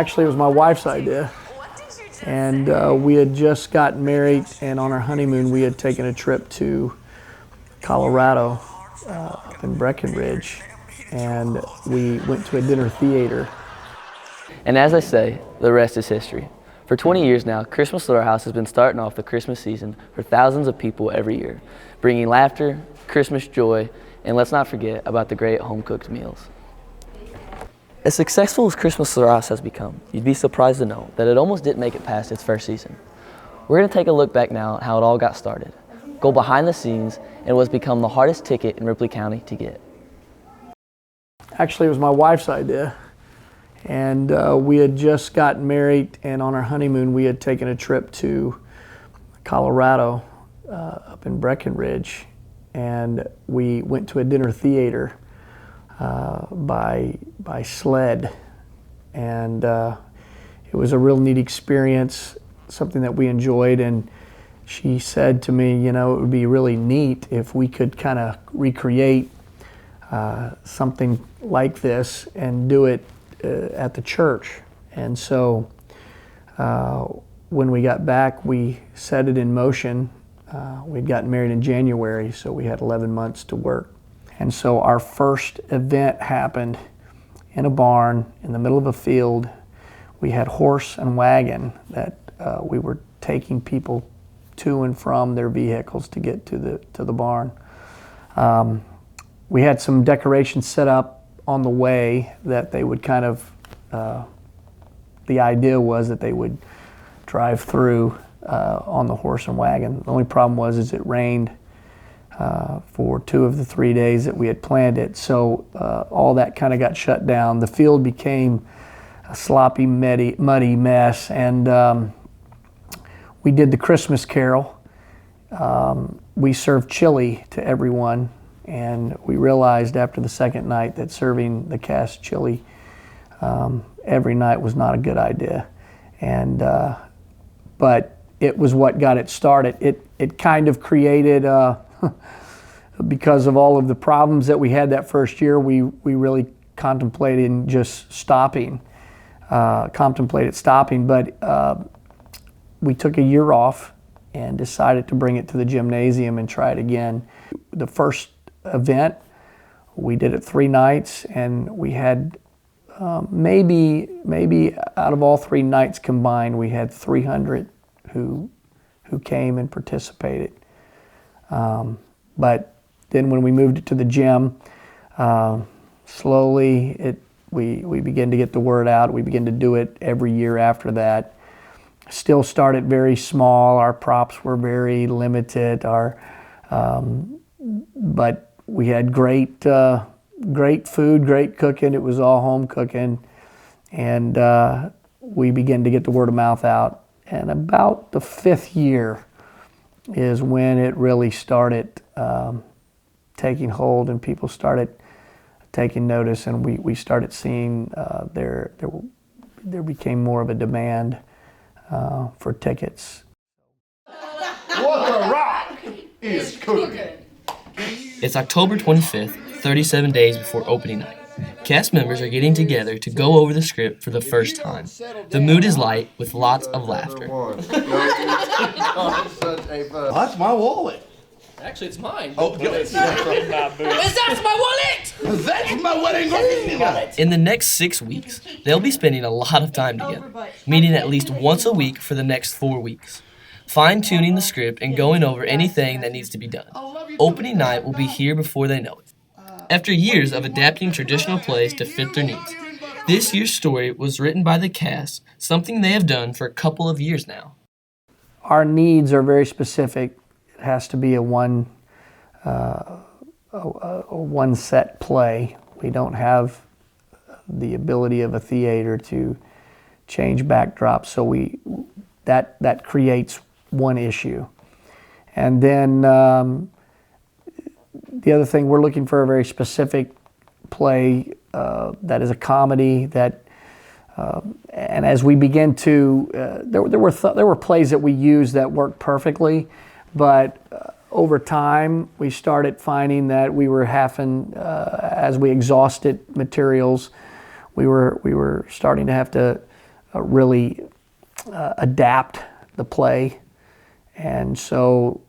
Actually, it was my wife's idea. And we had just gotten married, and on our honeymoon, we had taken a trip to Colorado, up in Breckenridge, and we went to a dinner theater. And as I say, the rest is history. For 20 years now, Christmas Slaughterhouse has been starting off the Christmas season for thousands of people every year, bringing laughter, Christmas joy, and let's not forget about the great home-cooked meals. As successful as Christmas Slaughterhouse has become, you'd be surprised to know that it almost didn't make it past its first season. We're going to take a look back now at how it all got started, go behind the scenes, and what's become the hardest ticket in Ripley County to get. Actually, it was my wife's idea. And we had just gotten married, and on our honeymoon, we had taken a trip to Colorado, up in Breckenridge, and we went to a dinner theater by sled. And it was a real neat experience, something that we enjoyed. And she said to me, you know, it would be really neat if we could kind of recreate something like this and do it at the church. And so when we got back, we set it in motion. We'd gotten married in January, so we had 11 months to work. And so our first event happened in a barn in the middle of a field. We had horse and wagon that we were taking people to and from their vehicles to get to the barn. We had some decorations set up on the way that they would kind of, the idea was that they would drive through on the horse and wagon. The only problem was it rained for 2 of the 3 days that we had planned it. So all that kind of got shut down. The field became a sloppy, muddy mess. And we did the Christmas Carol. We served chili to everyone. And we realized after the second night that serving the cast chili every night was not a good idea. And but it was what got it started. It kind of created, because of all of the problems that we had that first year, we really contemplated just stopping. But we took a year off and decided to bring it to the gymnasium and try it again. The first event, we did it 3 nights, and we had maybe out of all 3 nights combined, we had 300 who came and participated. But then when we moved it to the gym, slowly we began to get the word out. We began to do it every year after that. Still started very small. Our props were very limited. But we had great food, great cooking. It was all home cooking, and we began to get the word of mouth out. And about the 5th year is when it really started taking hold, and people started taking notice, and we started seeing there became more of a demand for tickets. What the rock is cooking. It's October 25th, 37 days before opening night. Cast members are getting together to go over the script for the first time. The mood is light with lots of laughter. That's my wallet. Actually, it's mine. Oh, that's my wallet! That's my wedding ring. In the next 6 weeks, they'll be spending a lot of time together, meeting at least once a week for the next 4 weeks, fine-tuning the script and going over anything that needs to be done. Opening night will be here before they know it. After years of adapting traditional plays to fit their needs, this year's story was written by the cast, something they have done for a couple of years now. Our needs are very specific. It has to be a one set play. We don't have the ability of a theater to change backdrops, so that creates one issue. And then the other thing, we're looking for a very specific play that is a comedy that. And as we begin to, there were plays that we used that worked perfectly, but over time we started finding that we were having, as we exhausted materials, we were starting to have to really adapt the play. And so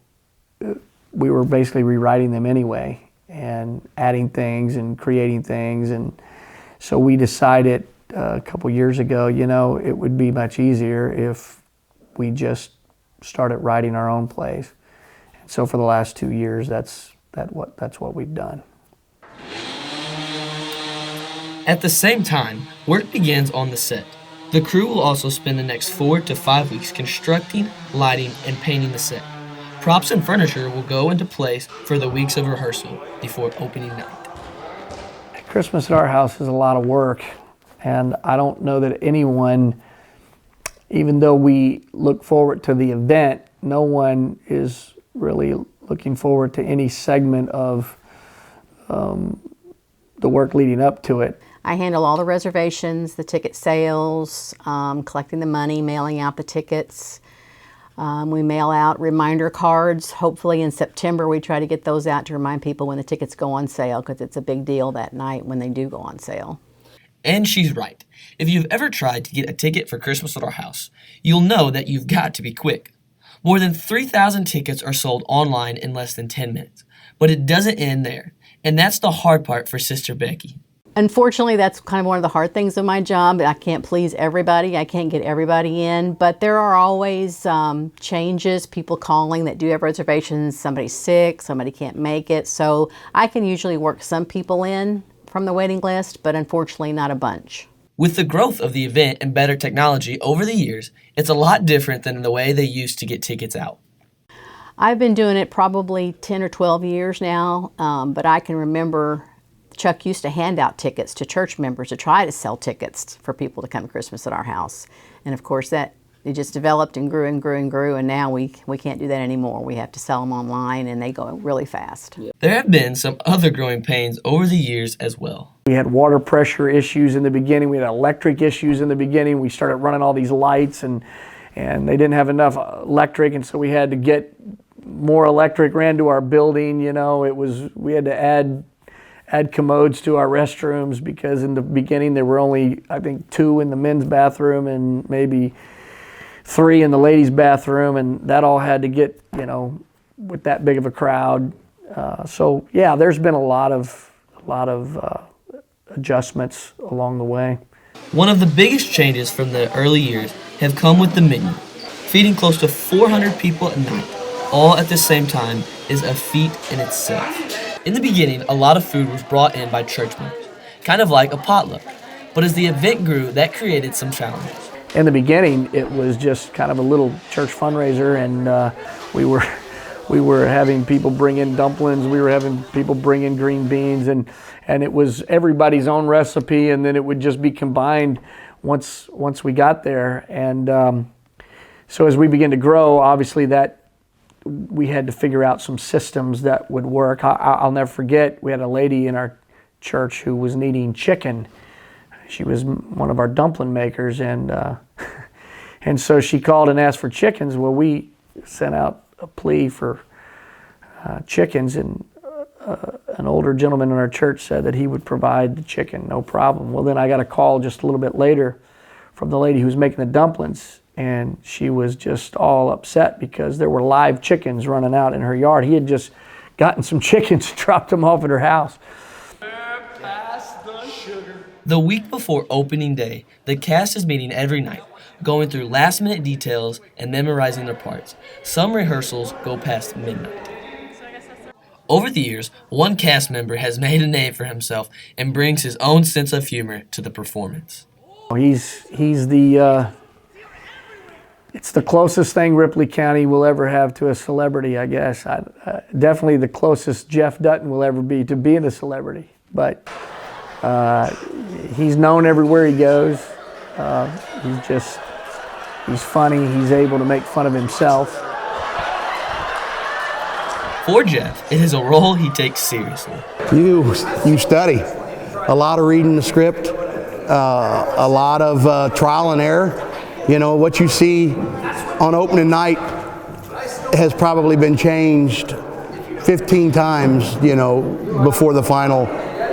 we were basically rewriting them anyway and adding things and creating things. And so we decided a couple years ago, you know, it would be much easier if we just started writing our own plays. And so for the last 2 years, that's what we've done. At the same time, work begins on the set. The crew will also spend the next 4 to 5 weeks constructing, lighting, and painting the set. Props and furniture will go into place for the weeks of rehearsal before opening night. Christmas at our house is a lot of work, and I don't know that anyone, even though we look forward to the event, no one is really looking forward to any segment of the work leading up to it. I handle all the reservations, the ticket sales, collecting the money, mailing out the tickets. We mail out reminder cards. Hopefully in September we try to get those out to remind people when the tickets go on sale, because it's a big deal that night when they do go on sale. And she's right. If you've ever tried to get a ticket for Christmas at our house, you'll know that you've got to be quick. More than 3,000 tickets are sold online in less than 10 minutes. But it doesn't end there. And that's the hard part for Sister Becky. Unfortunately, that's kind of one of the hard things of my job. I can't please everybody. I can't get everybody in, but there are always changes, people calling that do have reservations. Somebody's sick, somebody can't make it. So I can usually work some people in from the waiting list, but unfortunately not a bunch. With the growth of the event and better technology over the years, it's a lot different than the way they used to get tickets out. I've been doing it probably 10 or 12 years now, but I can remember Chuck used to hand out tickets to church members to try to sell tickets for people to come to Christmas at our house. And of course it just developed and grew and grew and grew, and now we can't do that anymore. We have to sell them online, and they go really fast. There have been some other growing pains over the years as well. We had water pressure issues in the beginning. We had electric issues in the beginning. We started running all these lights, and they didn't have enough electric, and so we had to get more electric ran to our building. You know, we had to add commodes to our restrooms, because in the beginning there were only, I think, 2 in the men's bathroom and maybe 3 in the ladies' bathroom, and that all had to get, you know, with that big of a crowd. So yeah, there's been a lot of adjustments along the way. One of the biggest changes from the early years have come with the menu. Feeding close to 400 people at night, all at the same time, is a feat in itself. In the beginning, a lot of food was brought in by church members, kind of like a potluck. But as the event grew, that created some challenges. In the beginning, it was just kind of a little church fundraiser, and we were having people bring in dumplings, we were having people bring in green beans, and it was everybody's own recipe, and then it would just be combined once we got there. And so as we began to grow, obviously that we had to figure out some systems that would work. I'll never forget, we had a lady in our church who was needing chicken. She was one of our dumpling makers, and so she called and asked for chickens. Well, we sent out a plea for chickens, and an older gentleman in our church said that he would provide the chicken, no problem. Well, then I got a call just a little bit later from the lady who was making the dumplings, and she was just all upset because there were live chickens running out in her yard. He had just gotten some chickens and dropped them off at her house. The week before opening day, the cast is meeting every night, going through last-minute details and memorizing their parts. Some rehearsals go past midnight. Over the years, one cast member has made a name for himself and brings his own sense of humor to the performance. He's the it's the closest thing Ripley County will ever have to a celebrity, I guess. Definitely the closest Jeff Dutton will ever be to being a celebrity. But he's known everywhere he goes. He's funny. He's able to make fun of himself. For Jeff, it is a role he takes seriously. You study. A lot of reading the script, a lot of trial and error. You know, what you see on opening night has probably been changed 15 times, you know, before the final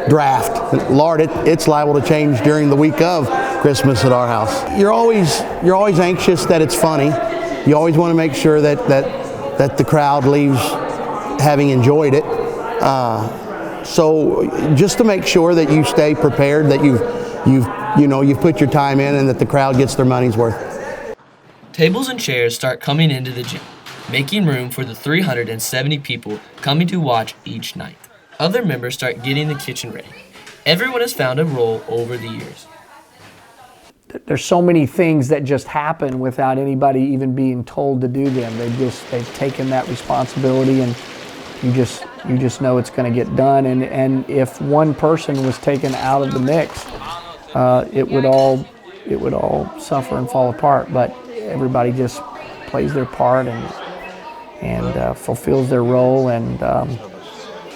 draft. Lord, it's liable to change during the week of. Christmas at our house. You're always anxious that it's funny. You always want to make sure that the crowd leaves having enjoyed it. So just to make sure that you stay prepared, that you've put your time in, and that the crowd gets their money's worth. Tables and chairs start coming into the gym, making room for the 370 people coming to watch each night. Other members start getting the kitchen ready. Everyone has found a role over the years. There's so many things that just happen without anybody even being told to do them. They've taken that responsibility, and you just know it's going to get done. And if one person was taken out of the mix, it would all suffer and fall apart. But everybody just plays their part and fulfills their role, and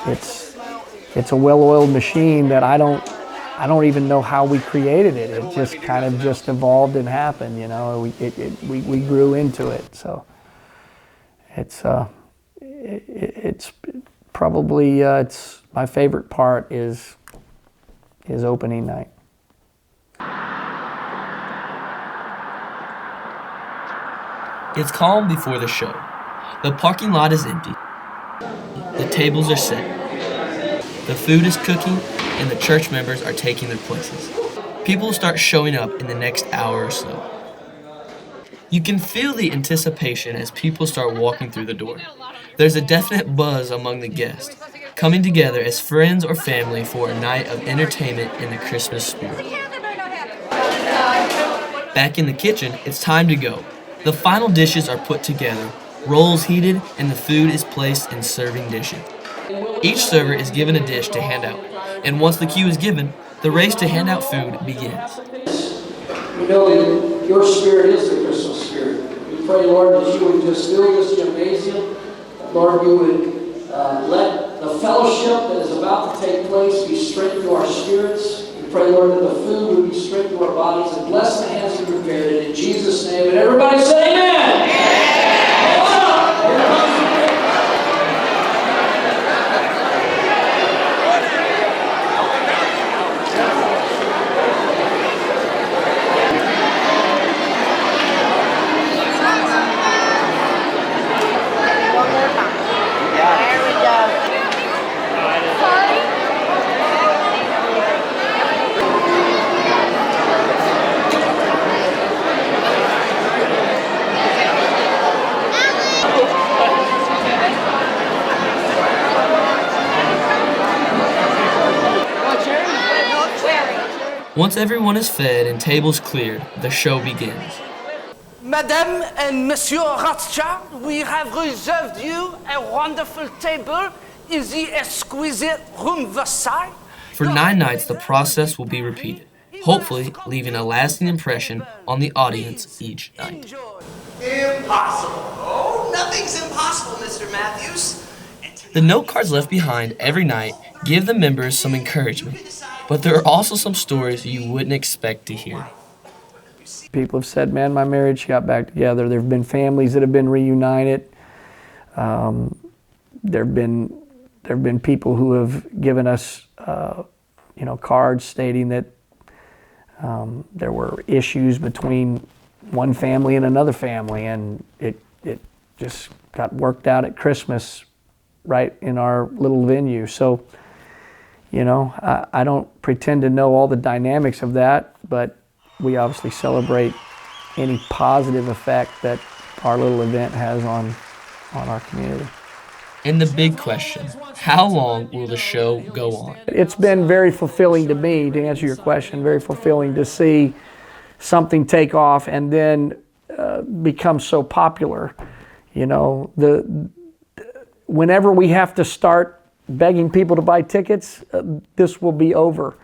it's a well-oiled machine that I don't even know how we created it. It just kind of just evolved and happened, you know. We grew into it, so it's probably it's my favorite part is opening night. It's calm before the show. The parking lot is empty. The tables are set. The food is cooking, and the church members are taking their places. People start showing up in the next hour or so. You can feel the anticipation as people start walking through the door. There's a definite buzz among the guests, coming together as friends or family for a night of entertainment in the Christmas spirit. Back in the kitchen, it's time to go. The final dishes are put together, rolls heated, and the food is placed in serving dishes. Each server is given a dish to hand out, and once the cue is given, the race to hand out food begins. We know that your spirit is the Christmas spirit. We pray, Lord, that you would just fill this gymnasium. Lord, you would let the fellowship that is about to take place be strength to our spirits. We pray, Lord, that the food would be strength to our bodies, and bless the hands who prepared it in Jesus' name. And everybody say amen. Once everyone is fed and tables cleared, the show begins. Madame and Monsieur Rothschild, we have reserved you a wonderful table in the exquisite room Versailles. For 9 nights, the process will be repeated, hopefully leaving a lasting impression on the audience each night. Impossible. Oh, nothing's impossible, Mr. Matthews. The note cards left behind every night give the members some encouragement, but there are also some stories you wouldn't expect to hear. People have said, man, my marriage got back together. There have been families that have been reunited. There have been people who have given us, cards stating that there were issues between one family and another family, and it just got worked out at Christmas right in our little venue. So, I don't pretend to know all the dynamics of that, but we obviously celebrate any positive effect that our little event has on our community. And the big question, how long will the show go on? It's been very fulfilling to me, to answer your question, very fulfilling to see something take off and then become so popular. Whenever we have to start begging people to buy tickets, this will be over.